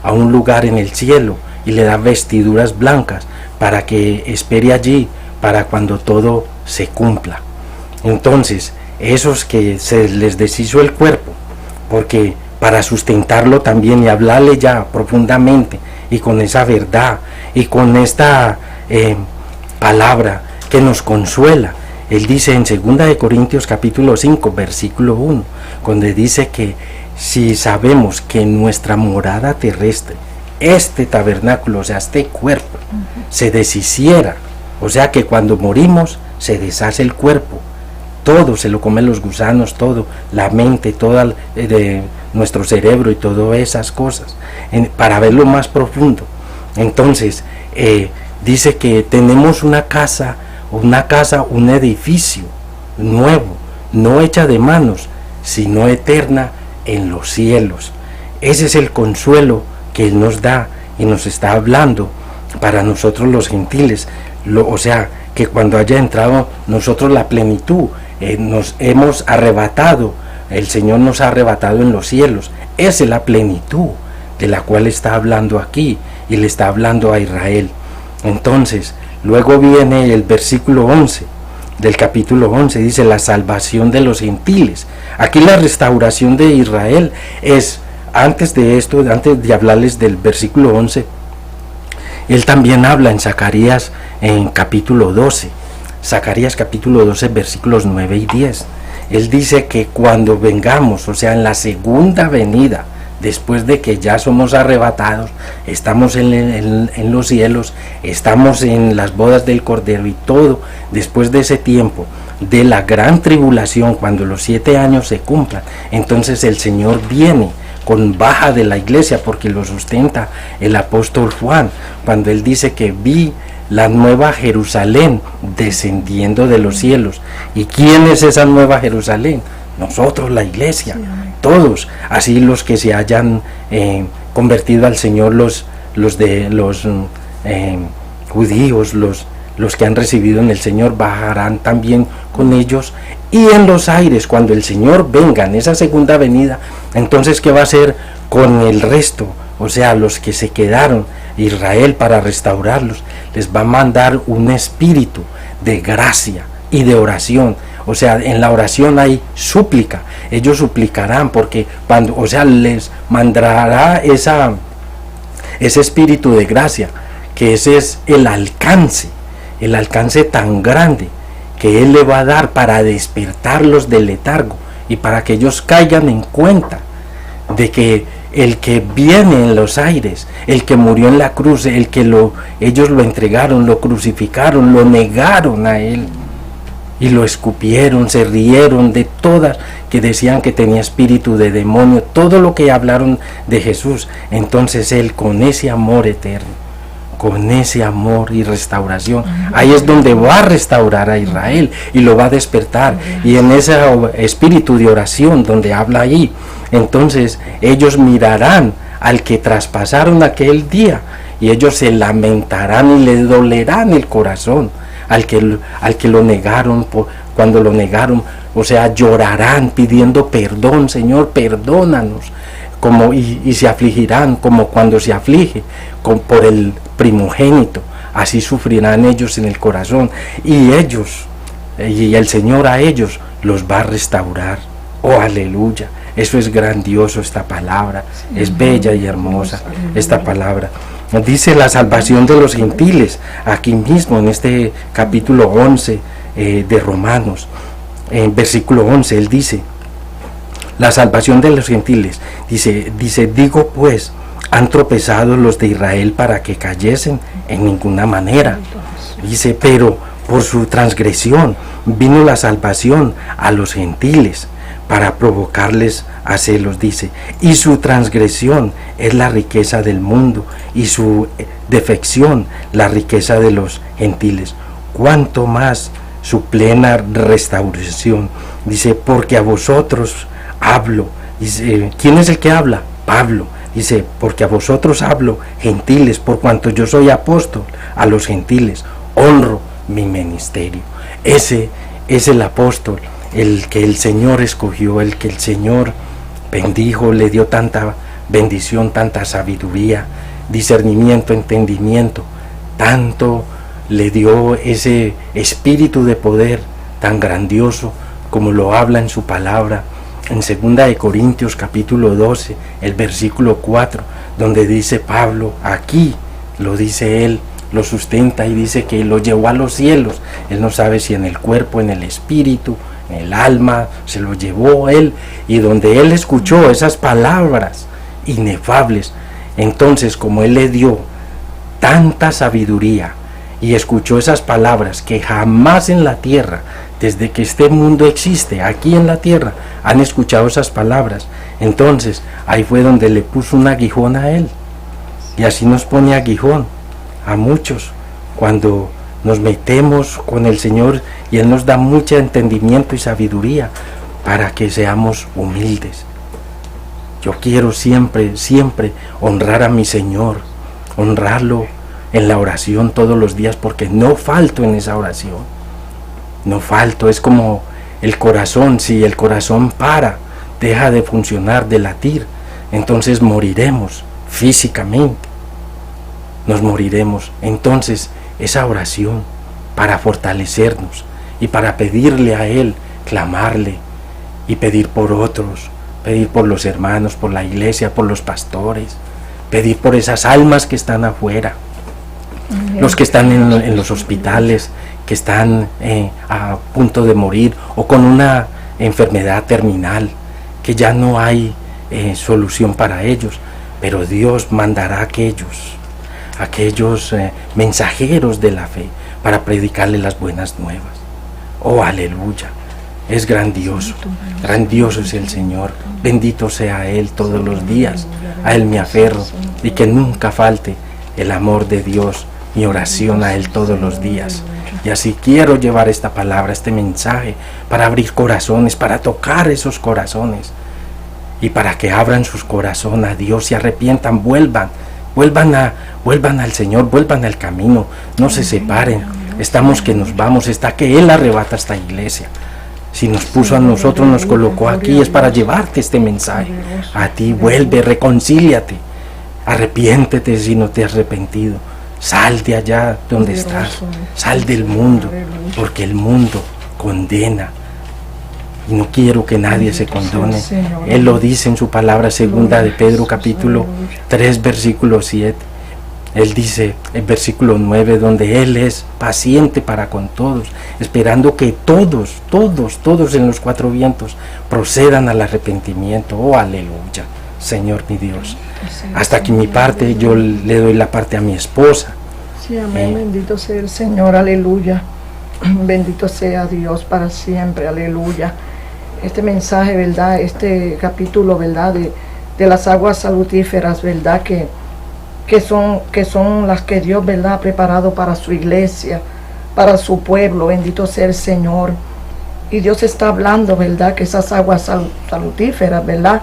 a un lugar en el cielo, y le da vestiduras blancas para que espere allí para cuando todo se cumpla. Entonces, esos que se les deshizo el cuerpo, porque para sustentarlo también y hablarle ya profundamente y con esa verdad y con esta palabra que nos consuela, él dice en 2 de Corintios capítulo 5 versículo 1, donde dice que si sabemos que nuestra morada terrestre, este tabernáculo, o sea, este cuerpo, se deshiciera, o sea que cuando morimos se deshace el cuerpo, todo se lo comen los gusanos, todo, la mente, todo de nuestro cerebro y todas esas cosas, para verlo más profundo. Entonces, dice que tenemos un edificio nuevo, no hecha de manos, sino eterna en los cielos. Ese es el consuelo que Él nos da y nos está hablando para nosotros los gentiles. O sea, que cuando haya entrado nosotros la plenitud, nos hemos arrebatado, el Señor nos ha arrebatado en los cielos. Esa es la plenitud de la cual está hablando aquí, y le está hablando a Israel. Entonces, luego viene el versículo 11 del capítulo 11, dice la salvación de los gentiles. Aquí la restauración de Israel es, antes de esto, antes de hablarles del versículo 11, él también habla en Zacarías en capítulo 12, Zacarías capítulo 12, versículos 9 y 10. Él dice que cuando vengamos, o sea, en la segunda venida, después de que ya somos arrebatados, estamos en los cielos, estamos en las bodas del Cordero y todo, después de ese tiempo de la gran tribulación, cuando los 7 años se cumplan, entonces el Señor viene con baja de la iglesia, porque lo sustenta el apóstol Juan, cuando él dice que vi la nueva Jerusalén descendiendo de los cielos. ¿Y quién es esa nueva Jerusalén? Nosotros, la iglesia, todos, así los que se hayan convertido al Señor, los judíos, los que han recibido en el Señor, bajarán también con ellos, y en los aires, cuando el Señor venga en esa segunda venida, entonces ¿qué va a hacer con el resto? O sea, los que se quedaron, Israel, para restaurarlos, les va a mandar un espíritu de gracia y de oración. O sea, en la oración hay súplica, ellos suplicarán, porque cuando, o sea, les mandará ese espíritu de gracia, que ese es el alcance tan grande que Él le va a dar para despertarlos del letargo y para que ellos caigan en cuenta de que el que viene en los aires, el que murió en la cruz, ellos lo entregaron, lo crucificaron, lo negaron a Él y lo escupieron, se rieron de todas que decían que tenía espíritu de demonio, todo lo que hablaron de Jesús. Entonces Él, con ese amor eterno, con ese amor y restauración, ahí es donde va a restaurar a Israel y lo va a despertar, y en ese espíritu de oración donde habla ahí, entonces ellos mirarán al que traspasaron aquel día y ellos se lamentarán y le dolerán el corazón al que lo negaron, cuando lo negaron, o sea, llorarán pidiendo perdón, Señor, perdónanos, y se afligirán como cuando se aflige por el primogénito, así sufrirán ellos en el corazón, y el Señor a ellos los va a restaurar. Oh, aleluya, eso es grandioso, esta palabra, es bella y hermosa esta palabra. Dice la salvación de los gentiles, aquí mismo en este capítulo 11 de Romanos, en versículo 11, él dice, la salvación de los gentiles, dice, digo pues, ¿han tropezado los de Israel para que cayesen? En ninguna manera. Dice, pero por su transgresión vino la salvación a los gentiles para provocarles a celos, dice, y su transgresión es la riqueza del mundo, y su defección la riqueza de los gentiles. Cuanto más su plena restauración, dice, porque a vosotros hablo. Dice, ¿quién es el que habla? Pablo. Dice, porque a vosotros hablo, gentiles, por cuanto yo soy apóstol a los gentiles, honro mi ministerio. Ese es el apóstol, el que el Señor escogió, el que el Señor bendijo, le dio tanta bendición, tanta sabiduría, discernimiento, entendimiento, tanto le dio ese espíritu de poder tan grandioso como lo habla en su palabra, en 2 Corintios capítulo 12, el versículo 4, donde dice Pablo, aquí lo dice él, lo sustenta y dice que lo llevó a los cielos. Él no sabe si en el cuerpo, en el espíritu, en el alma, se lo llevó él, y donde él escuchó esas palabras inefables, entonces como él le dio tanta sabiduría y escuchó esas palabras que jamás en la tierra, desde que este mundo existe, aquí en la tierra, han escuchado esas palabras, entonces ahí fue donde le puso un aguijón a él, y así nos pone aguijón a muchos cuando nos metemos con el Señor, y Él nos da mucho entendimiento y sabiduría para que seamos humildes. Yo quiero siempre honrar a mi Señor, honrarlo en la oración todos los días, porque no falto en esa oración, no falto. Es como el corazón, si el corazón deja de funcionar, de latir, entonces moriremos físicamente, nos moriremos. Entonces esa oración para fortalecernos y para pedirle a Él, clamarle y pedir por otros, pedir por los hermanos, por la iglesia, por los pastores, pedir por esas almas que están afuera, los que están en los hospitales, que están a punto de morir o con una enfermedad terminal, que ya no hay solución para ellos, pero Dios mandará aquellos mensajeros de la fe para predicarle las buenas nuevas. Oh, aleluya, es grandioso, grandioso es el Señor, bendito sea Él todos los días, a Él me aferro y que nunca falte el amor de Dios, mi oración a Él todos los días. Y así quiero llevar esta palabra, este mensaje, para abrir corazones, para tocar esos corazones y para que abran sus corazones a Dios, se arrepientan, vuelvan al Señor, vuelvan al camino, no se separen. Estamos que nos vamos, está que Él arrebata esta iglesia. Si nos puso a nosotros, nos colocó aquí, es para llevarte este mensaje. A ti, vuelve, reconcíliate, arrepiéntete si no te has arrepentido. Sal de allá donde estás, sal del mundo, porque el mundo condena. Y no quiero que nadie se condone. Él lo dice en su palabra, segunda de Pedro, capítulo 3, versículo 7. Él dice en versículo 9, donde Él es paciente para con todos, esperando que todos en los cuatro vientos procedan al arrepentimiento. Oh, aleluya, Señor mi Dios. Hasta aquí mi parte, yo le doy la parte a mi esposa. Sí, amén, bendito sea el Señor, aleluya. Bendito sea Dios para siempre, aleluya. Este mensaje, ¿verdad? Este capítulo, ¿verdad? De las aguas salutíferas, ¿verdad? Que son las que Dios, ¿verdad?, ha preparado para su iglesia, para su pueblo, bendito sea el Señor. Y Dios está hablando, ¿verdad?, que esas aguas salutíferas, ¿verdad?,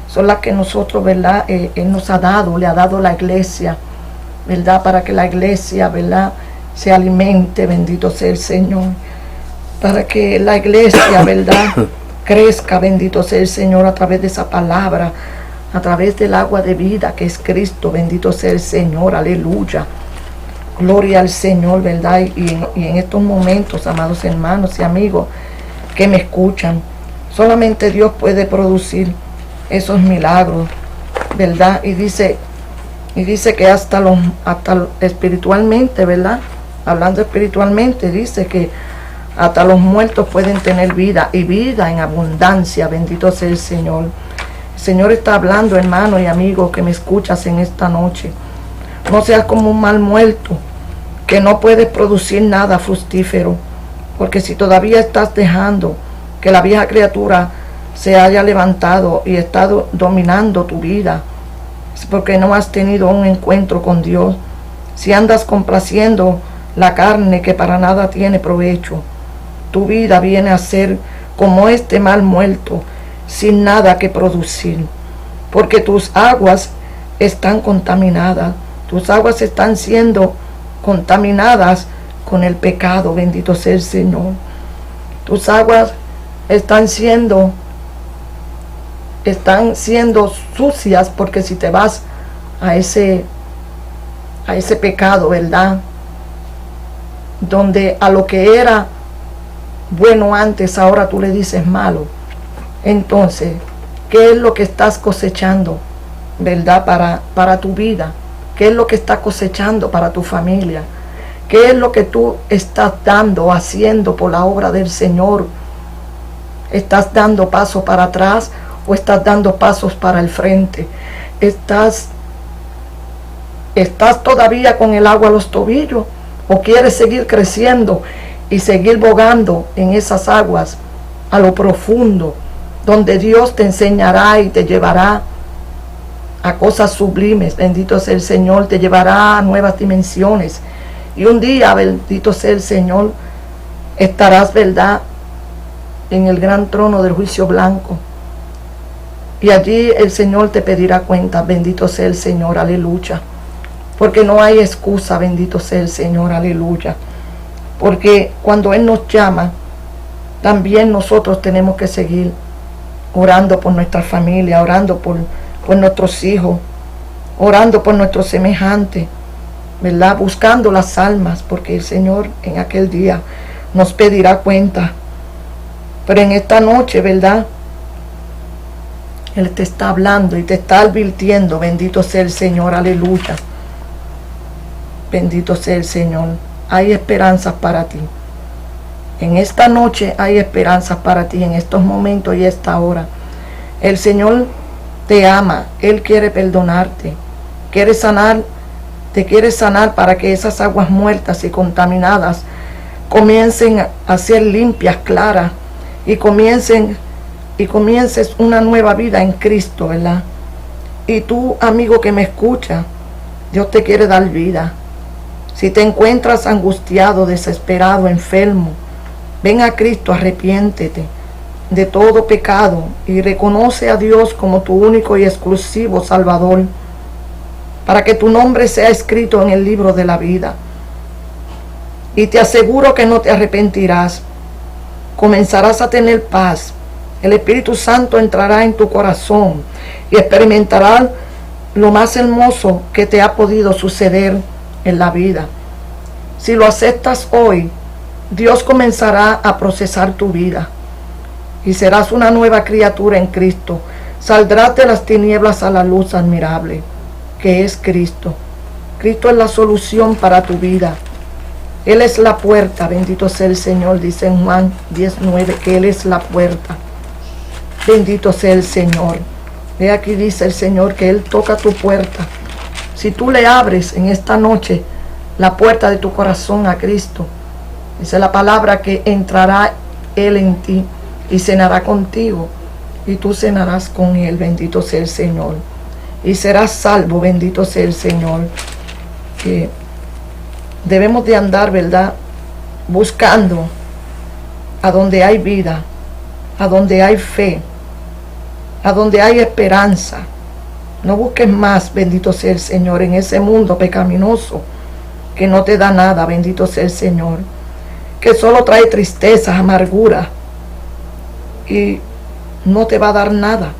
son las que nosotros, ¿verdad?, Él nos ha dado, le ha dado la iglesia, ¿verdad?, para que la iglesia, ¿verdad?, se alimente, bendito sea el Señor, para que la iglesia, ¿verdad?, crezca, bendito sea el Señor, a través de esa palabra, a través del agua de vida que es Cristo, bendito sea el Señor, aleluya. Gloria al Señor, ¿verdad? Y en estos momentos, amados hermanos y amigos que me escuchan, solamente Dios puede producir esos milagros, ¿verdad? Y dice que hasta espiritualmente, ¿verdad? Hablando espiritualmente, dice que hasta los muertos pueden tener vida y vida en abundancia, bendito sea el Señor. El Señor está hablando, hermano y amigo que me escuchas en esta noche. No seas como un mal muerto que no puede producir nada fructífero, porque si todavía estás dejando que la vieja criatura se haya levantado y está dominando tu vida, es porque no has tenido un encuentro con Dios. Si andas complaciendo la carne que para nada tiene provecho, tu vida viene a ser como este mal muerto, sin nada que producir, porque tus aguas están contaminadas, tus aguas están siendo contaminadas con el pecado, bendito sea el Señor. Tus aguas están siendo sucias, porque si te vas a ese pecado, ¿verdad?, donde a lo que era bueno antes, ahora tú le dices malo, entonces, ¿qué es lo que estás cosechando, verdad, para tu vida? ¿Qué es lo que estás cosechando para tu familia? ¿Qué es lo que tú estás dando, haciendo por la obra del Señor? ¿Estás dando pasos para atrás o estás dando pasos para el frente? ¿Estás todavía con el agua a los tobillos o quieres seguir creciendo y seguir bogando en esas aguas a lo profundo, donde Dios te enseñará y te llevará a cosas sublimes? Bendito sea el Señor, te llevará a nuevas dimensiones. Y un día, bendito sea el Señor, estarás, ¿verdad?, en el gran trono del juicio blanco. Y allí el Señor te pedirá cuenta, bendito sea el Señor, aleluya. Porque no hay excusa, bendito sea el Señor, aleluya. Porque cuando Él nos llama, también nosotros tenemos que seguir orando por nuestra familia, orando por nuestros hijos, orando por nuestros semejantes, ¿verdad? Buscando las almas, porque el Señor en aquel día nos pedirá cuenta. Pero en esta noche, ¿verdad?, Él te está hablando y te está advirtiendo, bendito sea el Señor, aleluya. Bendito sea el Señor. Hay esperanzas para ti. En esta noche hay esperanzas para ti, en estos momentos y esta hora. El Señor te ama, Él quiere perdonarte, quiere sanar, te quiere sanar para que esas aguas muertas y contaminadas comiencen a ser limpias, claras, y comiences una nueva vida en Cristo, ¿verdad? Y tú, amigo que me escucha, Dios te quiere dar vida. Si te encuentras angustiado, desesperado, enfermo, ven a Cristo, arrepiéntete de todo pecado y reconoce a Dios como tu único y exclusivo Salvador, para que tu nombre sea escrito en el libro de la vida. Y te aseguro que no te arrepentirás. Comenzarás a tener paz. El Espíritu Santo entrará en tu corazón y experimentarás lo más hermoso que te ha podido suceder en la vida. Si lo aceptas hoy, Dios comenzará a procesar tu vida y serás una nueva criatura en Cristo. Saldrás de las tinieblas a la luz admirable, que es Cristo. Cristo es la solución para tu vida. Él es la puerta, bendito sea el Señor, dice en Juan 19, que Él es la puerta. Bendito sea el Señor. Ve aquí, dice el Señor, que Él toca tu puerta. Si tú le abres en esta noche la puerta de tu corazón a Cristo, dice la palabra que entrará Él en ti y cenará contigo, y tú cenarás con Él, bendito sea el Señor. Y serás salvo, bendito sea el Señor. Que debemos de andar, ¿verdad?, buscando a donde hay vida, a donde hay fe, a donde hay esperanza. No busques más, bendito sea el Señor, en ese mundo pecaminoso que no te da nada, bendito sea el Señor, que solo trae tristeza, amargura, y no te va a dar nada,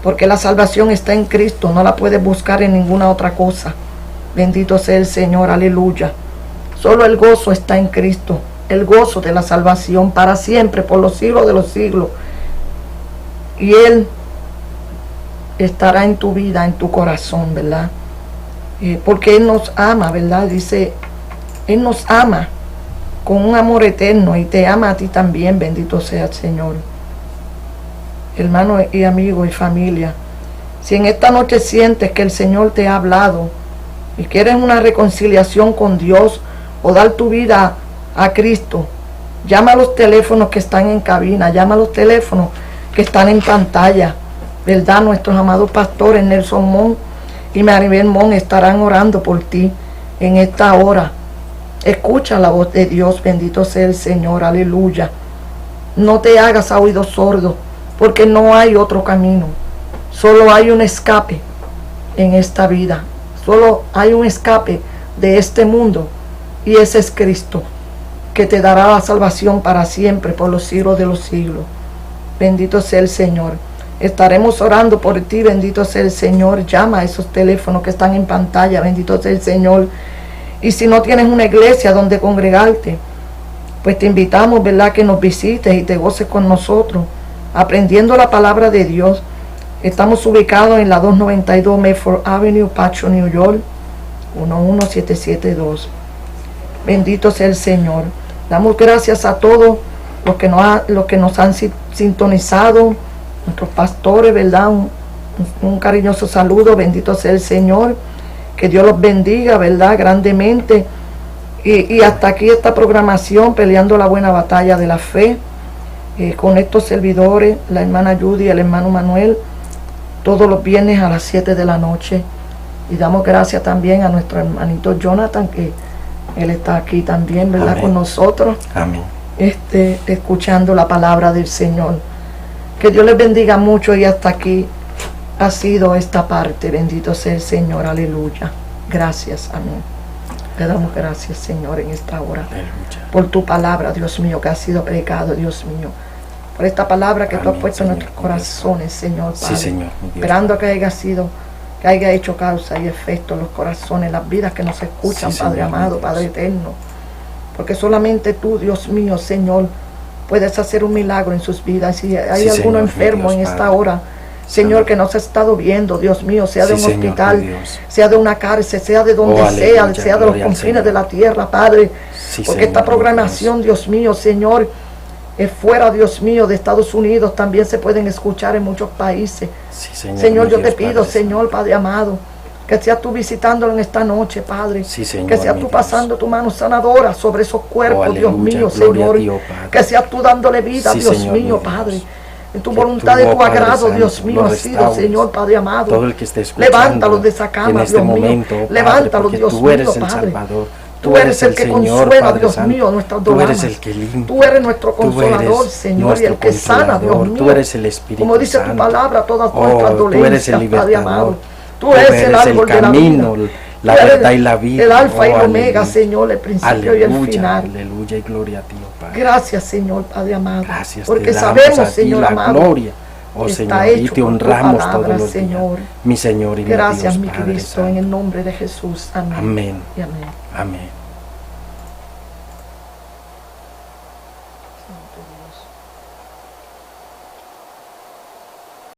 porque la salvación está en Cristo, no la puedes buscar en ninguna otra cosa. Bendito sea el Señor, aleluya. Solo el gozo está en Cristo, el gozo de la salvación para siempre, por los siglos de los siglos. Y Él estará en tu vida, en tu corazón, ¿verdad? Porque Él nos ama, ¿verdad? Dice, Él nos ama con un amor eterno y te ama a ti también, bendito sea el Señor. Hermano y amigo y familia, si en esta noche sientes que el Señor te ha hablado y quieres una reconciliación con Dios o dar tu vida a Cristo, llama a los teléfonos que están en cabina, llama a los teléfonos que están en pantalla, ¿verdad? Nuestros amados pastores Nelson Mon y Maribel Mon estarán orando por ti en esta hora. Escucha la voz de Dios, bendito sea el Señor, aleluya. No te hagas a oídos sordos, porque no hay otro camino. Solo hay un escape en esta vida. Solo hay un escape de este mundo, y ese es Cristo, que te dará la salvación para siempre, por los siglos de los siglos. Bendito sea el Señor. Estaremos orando por ti, bendito sea el Señor. Llama a esos teléfonos que están en pantalla, bendito sea el Señor. Y si no tienes una iglesia donde congregarte, pues te invitamos, ¿verdad?, que nos visites y te goces con nosotros, aprendiendo la palabra de Dios. Estamos ubicados en la 292 Medford Avenue, Patcho, New York, 11772. Bendito sea el Señor. Damos gracias a todos los que nos han sintonizado, nuestros pastores, ¿verdad? Un cariñoso saludo, bendito sea el Señor. Que Dios los bendiga, ¿verdad?, grandemente. Y hasta aquí esta programación, peleando la buena batalla de la fe, con estos servidores, la hermana Judy y el hermano Manuel, todos los viernes a las 7 de la noche. Y damos gracias también a nuestro hermanito Jonathan, que él está aquí también, ¿verdad?, amén, con nosotros. Amén. Escuchando la palabra del Señor. Que Dios les bendiga mucho, y hasta aquí ha sido esta parte. Bendito sea el Señor, aleluya. Gracias, amén. Te damos gracias, Señor, en esta hora, aleluya, por tu palabra, Dios mío, que ha sido predicado, Dios mío, por esta palabra que amén, tú has puesto, Señor, en nuestros corazones, Señor, Padre, sí, Señor, esperando que haya hecho causa y efecto en los corazones, las vidas que nos escuchan, sí, Padre, Señor, amado, Padre eterno, porque solamente tú, Dios mío, Señor, puedes hacer un milagro en sus vidas. Si hay sí, alguno Señor, enfermo Dios, en esta hora, Señor, que nos ha estado viendo, Dios mío, sea de Sí, un Señor, hospital, mi Dios. sea de una cárcel, sea de donde Oh, sea, aleluya, sea de los gloria al confines Señor. de la tierra, Padre. Sí, Porque Señor, esta mi programación, Dios mío, Señor, fuera, Dios mío, de Estados Unidos también se pueden escuchar en muchos países. Sí, Señor, Señor, mi yo Dios, te pido, Padre Señor, Santo. Padre amado, que seas tú visitándolo en esta noche, Padre. Sí, Señor, que seas mi tú Dios. pasando tu mano sanadora sobre esos cuerpos, Oh, Dios aleluya, mío, gloria Señor. a Dios, Padre. Que seas tú dándole vida, Sí, Dios Señor, mío, mi Dios. Padre. En tu Que voluntad tú, y oh tu Padre agrado, Santo, Dios mío, lo ha sido, restaures. Señor, Padre amado. Todo el que esté escuchando Levántalos de esa cama, en este Dios mío. momento, Padre, Levántalos, porque Dios tú eres mío, el Padre. Salvador. Tú eres el que Señor, consuela, Padre Dios Santo. mío, nuestras Tú dolores. eres el que limpia. Tú eres nuestro Tú consolador, eres Señor, y nuestro el que sana, Dios consolador. mío. Tú eres el Espíritu Como dice tu Santo. palabra, todas Oh, nuestras tú dolencias, eres el Padre libertador. amado. Tú Tú eres el eres árbol el de camino, la vida. la Tú eres verdad y la vida. El alfa y el Oh, omega, aleluya. Señor, el principio y el Aleluya, final. aleluya y gloria a ti, oh Padre. Gracias, Señor, Padre amado. Gracias, porque te damos sabemos, a ti Señor la amado, gloria, oh está Señor, y hecho te por tu honramos palabra, todos los Señor. días, mi Señor y mi Gracias, Dios, mi Padre Cristo, Santo. en el nombre de Jesús. Amén. Amén. Y amén. Amén.